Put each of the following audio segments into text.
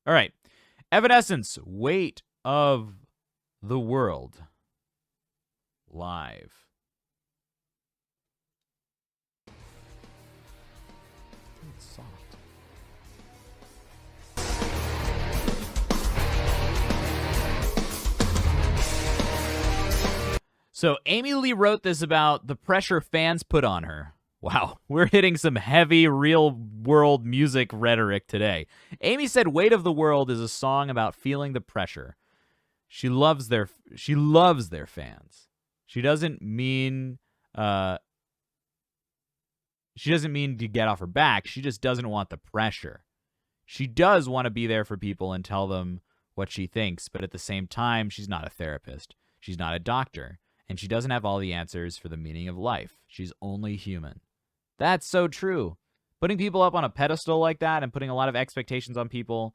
All right. Evanescence, Weight of the World. Live. It's soft. So Amy Lee wrote this about the pressure fans put on her. Wow, we're hitting some heavy real-world music rhetoric today. Amy said Weight of the World is a song about feeling the pressure. She loves their fans. She doesn't mean to get off her back. She just doesn't want the pressure. She does want to be there for people and tell them what she thinks, but at the same time, she's not a therapist. She's not a doctor, and she doesn't have all the answers for the meaning of life. She's only human. That's so true. Putting people up on a pedestal like that and putting a lot of expectations on people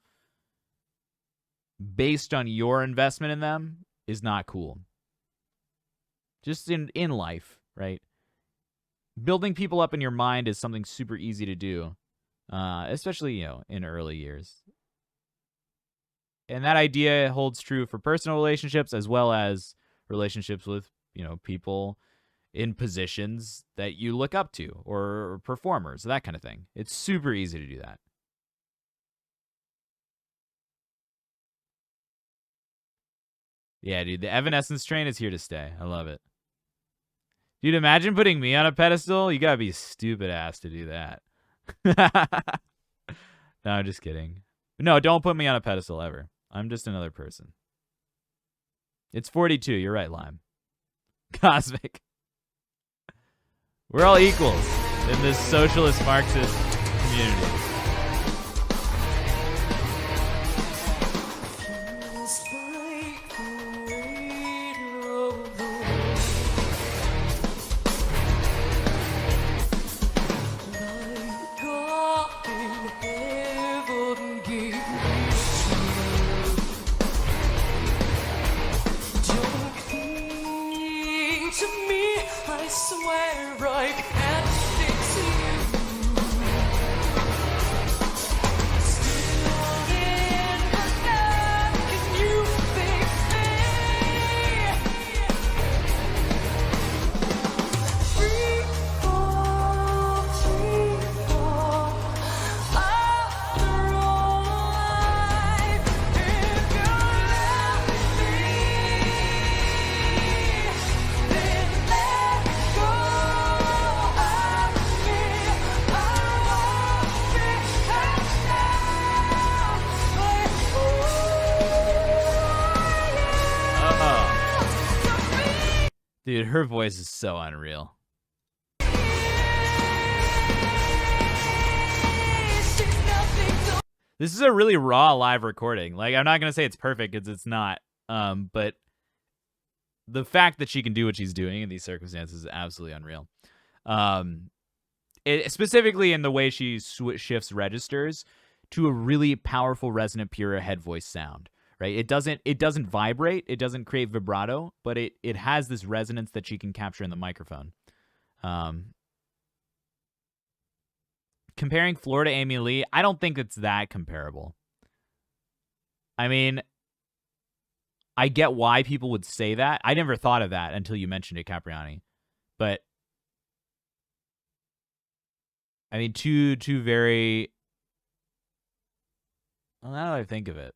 based on your investment in them is not cool. Just in life, right? Building people up in your mind is something super easy to do, especially, in early years. And that idea holds true for personal relationships as well as relationships with, people in positions that you look up to or performers, that kind of thing. It's super easy to do that. Yeah, dude, the Evanescence train is here to stay. I love it. Dude, imagine putting me on a pedestal. You gotta be stupid ass to do that. No, I'm just kidding. No, don't put me on a pedestal ever. I'm just another person. It's 42. You're right, Lime. Cosmic. We're all equals in this socialist Marxist community. Dude, her voice is so unreal. This is a really raw live recording. Like, I'm not going to say it's perfect because it's not. But the fact that she can do what she's doing in these circumstances is absolutely unreal. Specifically in the way she shifts registers to a really powerful, resonant, pure head voice sound. Right? It doesn't vibrate. It doesn't create vibrato, but it has this resonance that she can capture in the microphone. Comparing Floor to Amy Lee, I don't think it's that comparable. I mean, I get why people would say that. I never thought of that until you mentioned it, Capriani. But I mean, two very. Well, now that I think of it.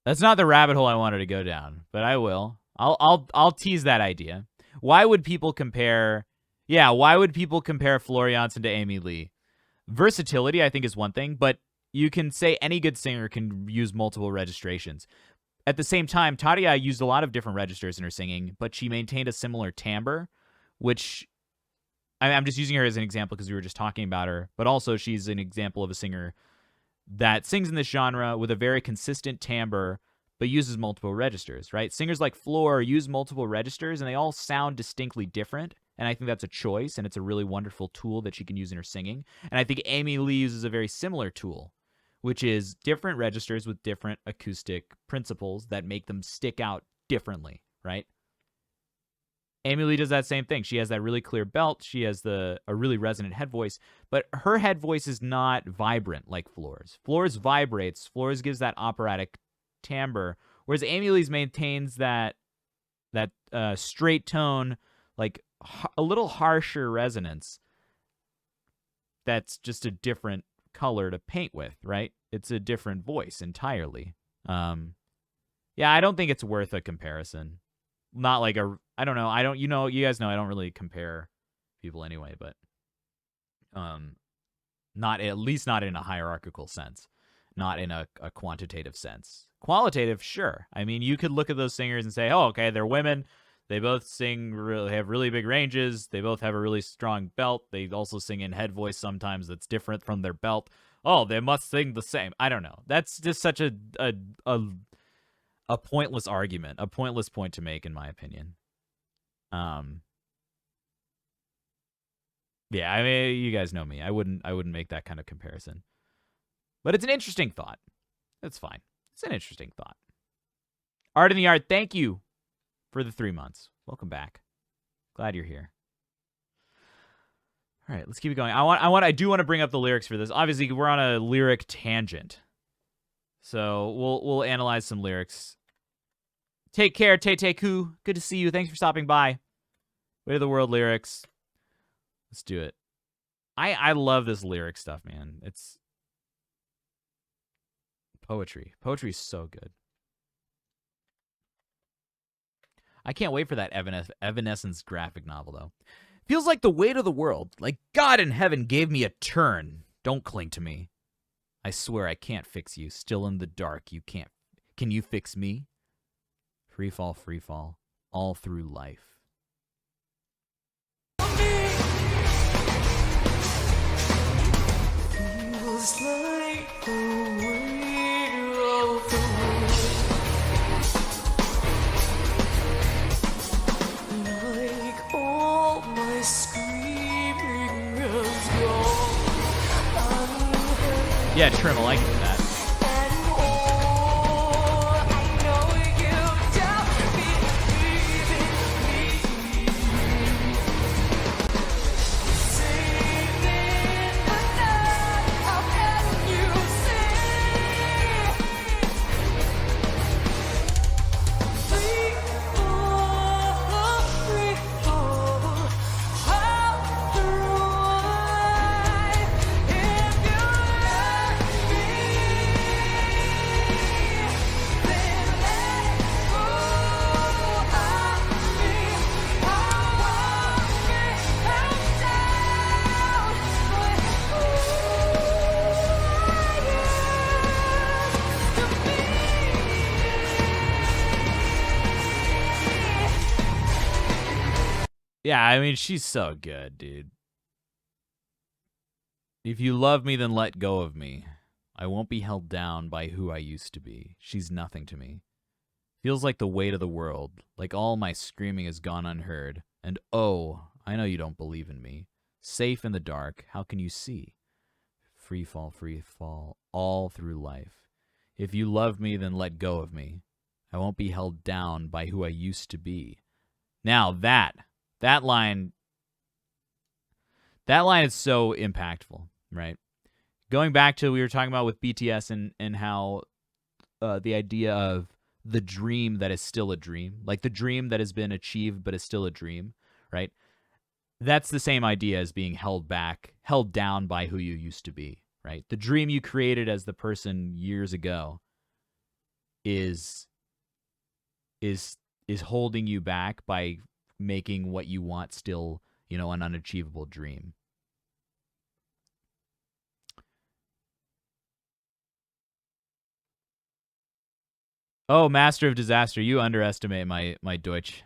That's not the rabbit hole I wanted to go down, but I will. I'll tease that idea. Why would people compare? Yeah, why would people compare Floor Jansen to Amy Lee? Versatility, I think, is one thing, but you can say any good singer can use multiple registrations. At the same time, Tadia used a lot of different registers in her singing, but she maintained a similar timbre, which I'm just using her as an example because we were just talking about her, but also she's an example of a singer that sings in this genre with a very consistent timbre, but uses multiple registers, right? Singers like Floor use multiple registers, and they all sound distinctly different, and I think that's a choice, and it's a really wonderful tool that she can use in her singing. And I think Amy Lee uses a very similar tool, which is different registers with different acoustic principles that make them stick out differently, right? Amy Lee does that same thing. She has that really clear belt. She has a really resonant head voice, but her head voice is not vibrant like Floor's. Floor's vibrates. Floor's gives that operatic timbre, whereas Amy Lee's maintains that straight tone, like a little harsher resonance. That's just a different color to paint with, right? It's a different voice entirely. Yeah, I don't think it's worth a comparison. Not like I don't know. You guys know I don't really compare people anyway, but not, at least not in a hierarchical sense, not in a quantitative sense. Qualitative, sure. I mean, you could look at those singers and say, oh, okay, they're women. They both have really big ranges. They both have a really strong belt. They also sing in head voice sometimes that's different from their belt. Oh, they must sing the same. I don't know. That's just such a pointless argument, a pointless point to make, in my opinion. Yeah, I mean, you guys know me. I wouldn't make that kind of comparison. But it's an interesting thought. It's fine. It's an interesting thought. Art in the Art, thank you for the 3 months. Welcome back. Glad you're here. All right, let's keep it going. I do want to bring up the lyrics for this. Obviously, we're on a lyric tangent. So we'll analyze some lyrics. Take care, Teteku. Good to see you. Thanks for stopping by. Way to the World lyrics. Let's do it. I love this lyric stuff, man. It's poetry. Poetry is so good. I can't wait for that Evanescence graphic novel, though. Feels like the weight of the world. Like God in heaven gave me a turn. Don't cling to me. I swear I can't fix you. Still in the dark, you can't. Can you fix me? Free fall, all through life. Feels like the weight of the world. Like all my screaming has gone. Yeah, Trimmel, I get that. Yeah, I mean, she's so good, dude. If you love me, then let go of me. I won't be held down by who I used to be. She's nothing to me. Feels like the weight of the world, like all my screaming has gone unheard. And oh, I know you don't believe in me. Safe in the dark, how can you see? Free fall, all through life. If you love me, then let go of me. I won't be held down by who I used to be. Now that line is so impactful, right? Going back to what we were talking about with BTS and how the idea of the dream that is still a dream, like the dream that has been achieved but is still a dream, right? That's the same idea as being held down by who you used to be, right? The dream you created as the person years ago is holding you back by making what you want still, an unachievable dream. Oh, Master of Disaster, you underestimate my Deutsch.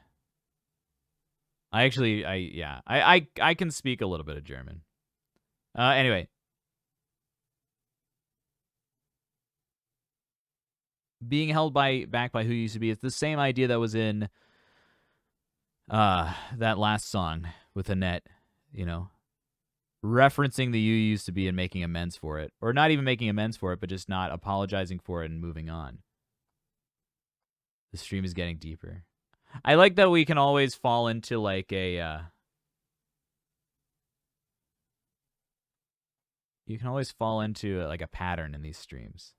I can speak a little bit of German. Anyway. Being held back by who you used to be, it's the same idea that was in that last song with Annette, referencing the you used to be and making amends for it. Or not even making amends for it, but just not apologizing for it and moving on. The stream is getting deeper. I like that we can always fall into like a you can always fall into like a pattern in these streams.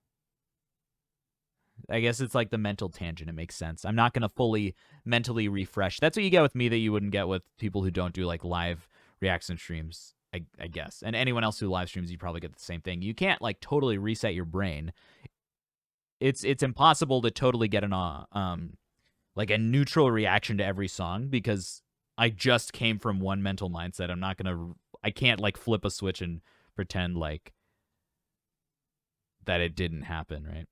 I guess it's like the mental tangent. It makes sense. I'm not going to fully mentally refresh. That's what you get with me that you wouldn't get with people who don't do like live reaction streams, I guess. And anyone else who live streams, you probably get the same thing. You can't like totally reset your brain. It's impossible to totally get an like a neutral reaction to every song because I just came from one mental mindset. I can't like flip a switch and pretend like that it didn't happen, right?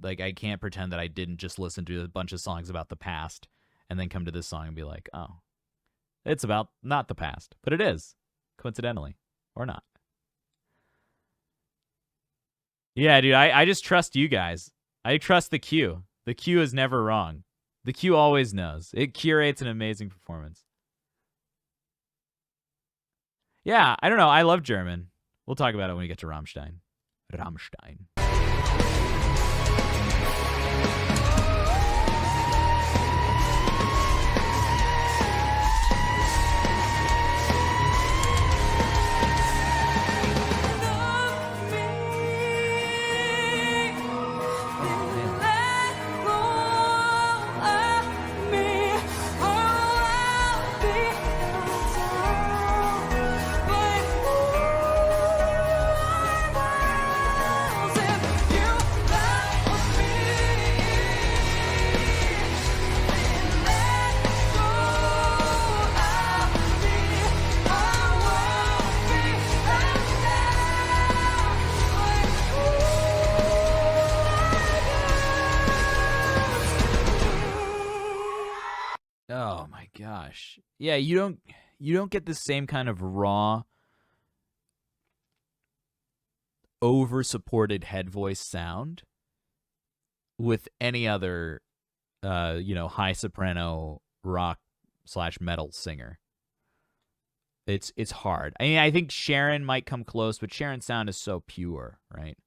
Like, I can't pretend that I didn't just listen to a bunch of songs about the past and then come to this song and be like, oh, it's about not the past. But it is, coincidentally, or not. Yeah, dude, I just trust you guys. I trust the queue. The queue is never wrong. The queue always knows. It curates an amazing performance. Yeah, I don't know. I love German. We'll talk about it when we get to Rammstein. Rammstein. Oh my gosh. Yeah, you don't get the same kind of raw over-supported head voice sound with any other high soprano rock / metal singer. It's hard. I mean, I think Sharon might come close, but Sharon's sound is so pure, right?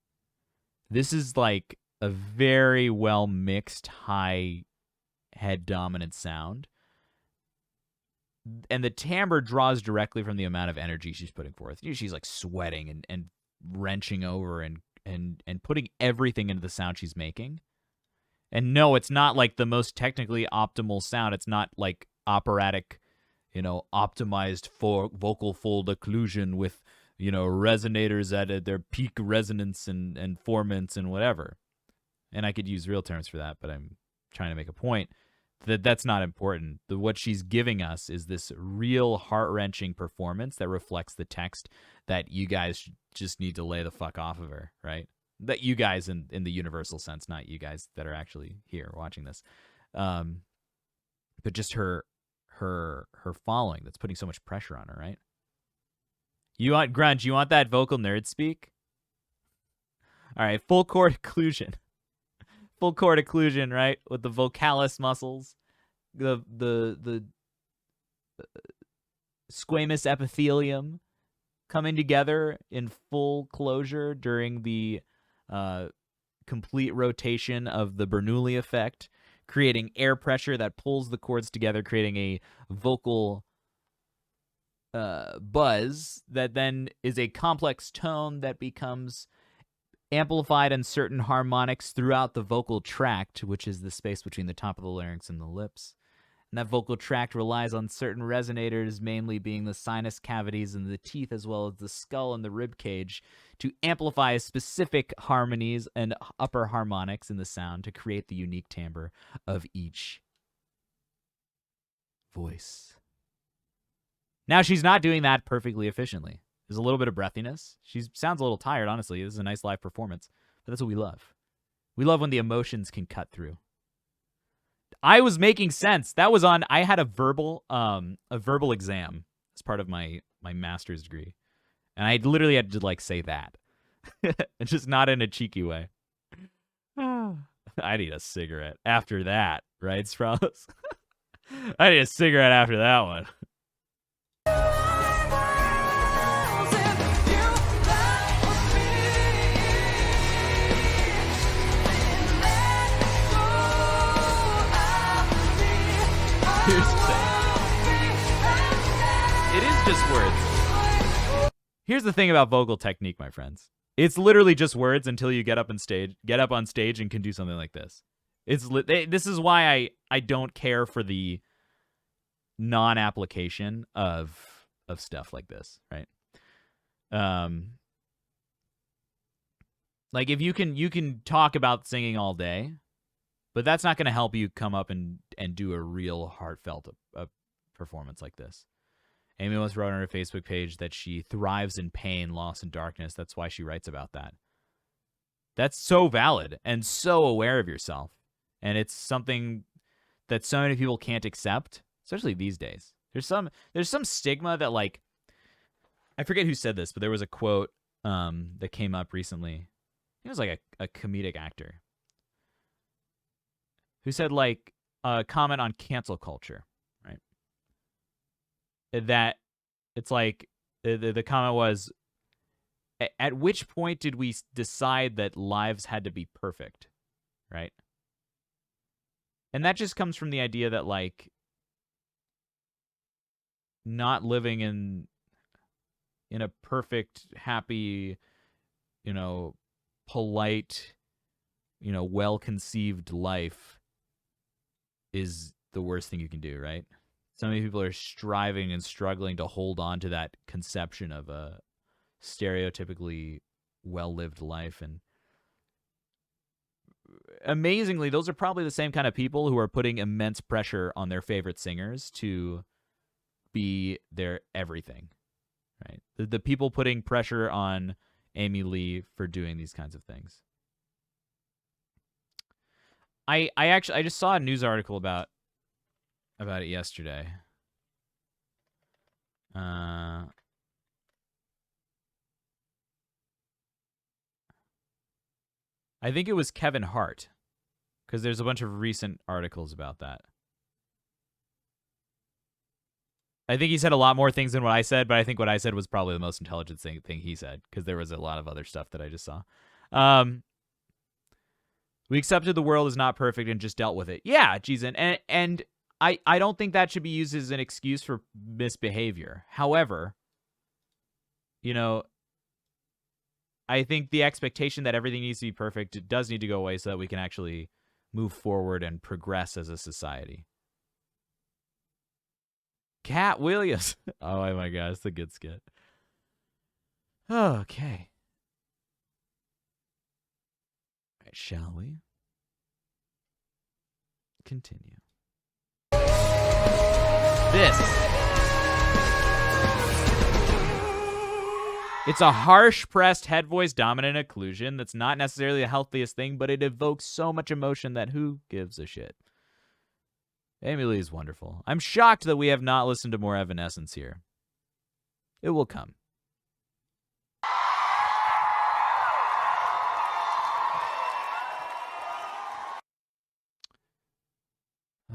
This is like a very well mixed high head dominant sound. And the timbre draws directly from the amount of energy she's putting forth. She's like sweating and wrenching over and putting everything into the sound she's making. And no, it's not like the most technically optimal sound. It's not like operatic, optimized for vocal fold occlusion with, resonators at their peak resonance and formants and whatever. And I could use real terms for that, but I'm trying to make a point that's not important. What she's giving us is this real heart-wrenching performance that reflects the text that you guys just need to lay the fuck off of her, right? That you guys in the universal sense, not you guys that are actually here watching this. But just her following that's putting so much pressure on her, right? You want grunge, you want that vocal nerd speak? All right, full chord occlusion. Full chord occlusion, right? With the vocalis muscles, the squamous epithelium coming together in full closure during the complete rotation of the Bernoulli effect, creating air pressure that pulls the chords together, creating a vocal buzz that then is a complex tone that becomes amplified in certain harmonics throughout the vocal tract, which is the space between the top of the larynx and the lips. And that vocal tract relies on certain resonators, mainly being the sinus cavities and the teeth, as well as the skull and the rib cage, to amplify specific harmonies and upper harmonics in the sound to create the unique timbre of each voice. Now, she's not doing that perfectly efficiently. There's a little bit of breathiness. She sounds a little tired, honestly. This is a nice live performance. But that's what we love. We love when the emotions can cut through. I was making sense. That was on... I had a verbal exam as part of my master's degree. And I literally had to, say that. Just not in a cheeky way. I need a cigarette after that, right, Sprouse? I need a cigarette after that one. Here's the thing about vocal technique, my friends. It's literally just words until you get up on stage and can do something like this. This is why I don't care for the non-application of stuff like this, right? Like if you can talk about singing all day, but that's not going to help you come up and do a real heartfelt performance like this. Amy once wrote on her Facebook page that she thrives in pain, loss, and darkness. That's why she writes about that. That's so valid and so aware of yourself. And it's something that so many people can't accept, especially these days. There's some stigma that, like, I forget who said this, but there was a quote that came up recently. It was like a comedic actor who said, like, a comment on cancel culture, right? That it's like the comment was, at which point did we decide that lives had to be perfect, right? And that just comes from the idea that, like, not living in a perfect, happy, polite, well-conceived life is the worst thing you can do, right? So many people are striving and struggling to hold on to that conception of a stereotypically well-lived life. And amazingly, those are probably the same kind of people who are putting immense pressure on their favorite singers to be their everything, right? The people putting pressure on Amy Lee for doing these kinds of things. I just saw a news article about it yesterday. I think it was Kevin Hart, because there's a bunch of recent articles about that. I think he said a lot more things than what I said, but I think what I said was probably the most intelligent thing he said, because there was a lot of other stuff that I just saw. We accepted the world is not perfect and just dealt with it. Yeah, geez, and I don't think that should be used as an excuse for misbehavior. However, I think the expectation that everything needs to be perfect, it does need to go away so that we can actually move forward and progress as a society. Cat Williams. Oh my God, it's a good skit. Okay. All right, shall we continue? It's a harsh, pressed head voice dominant occlusion that's not necessarily the healthiest thing, but it evokes so much emotion that who gives a shit? Amy Lee is wonderful. I'm shocked that we have not listened to more Evanescence here. It will come.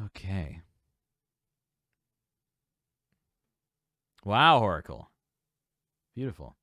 Okay. Wow, Oracle. Beautiful.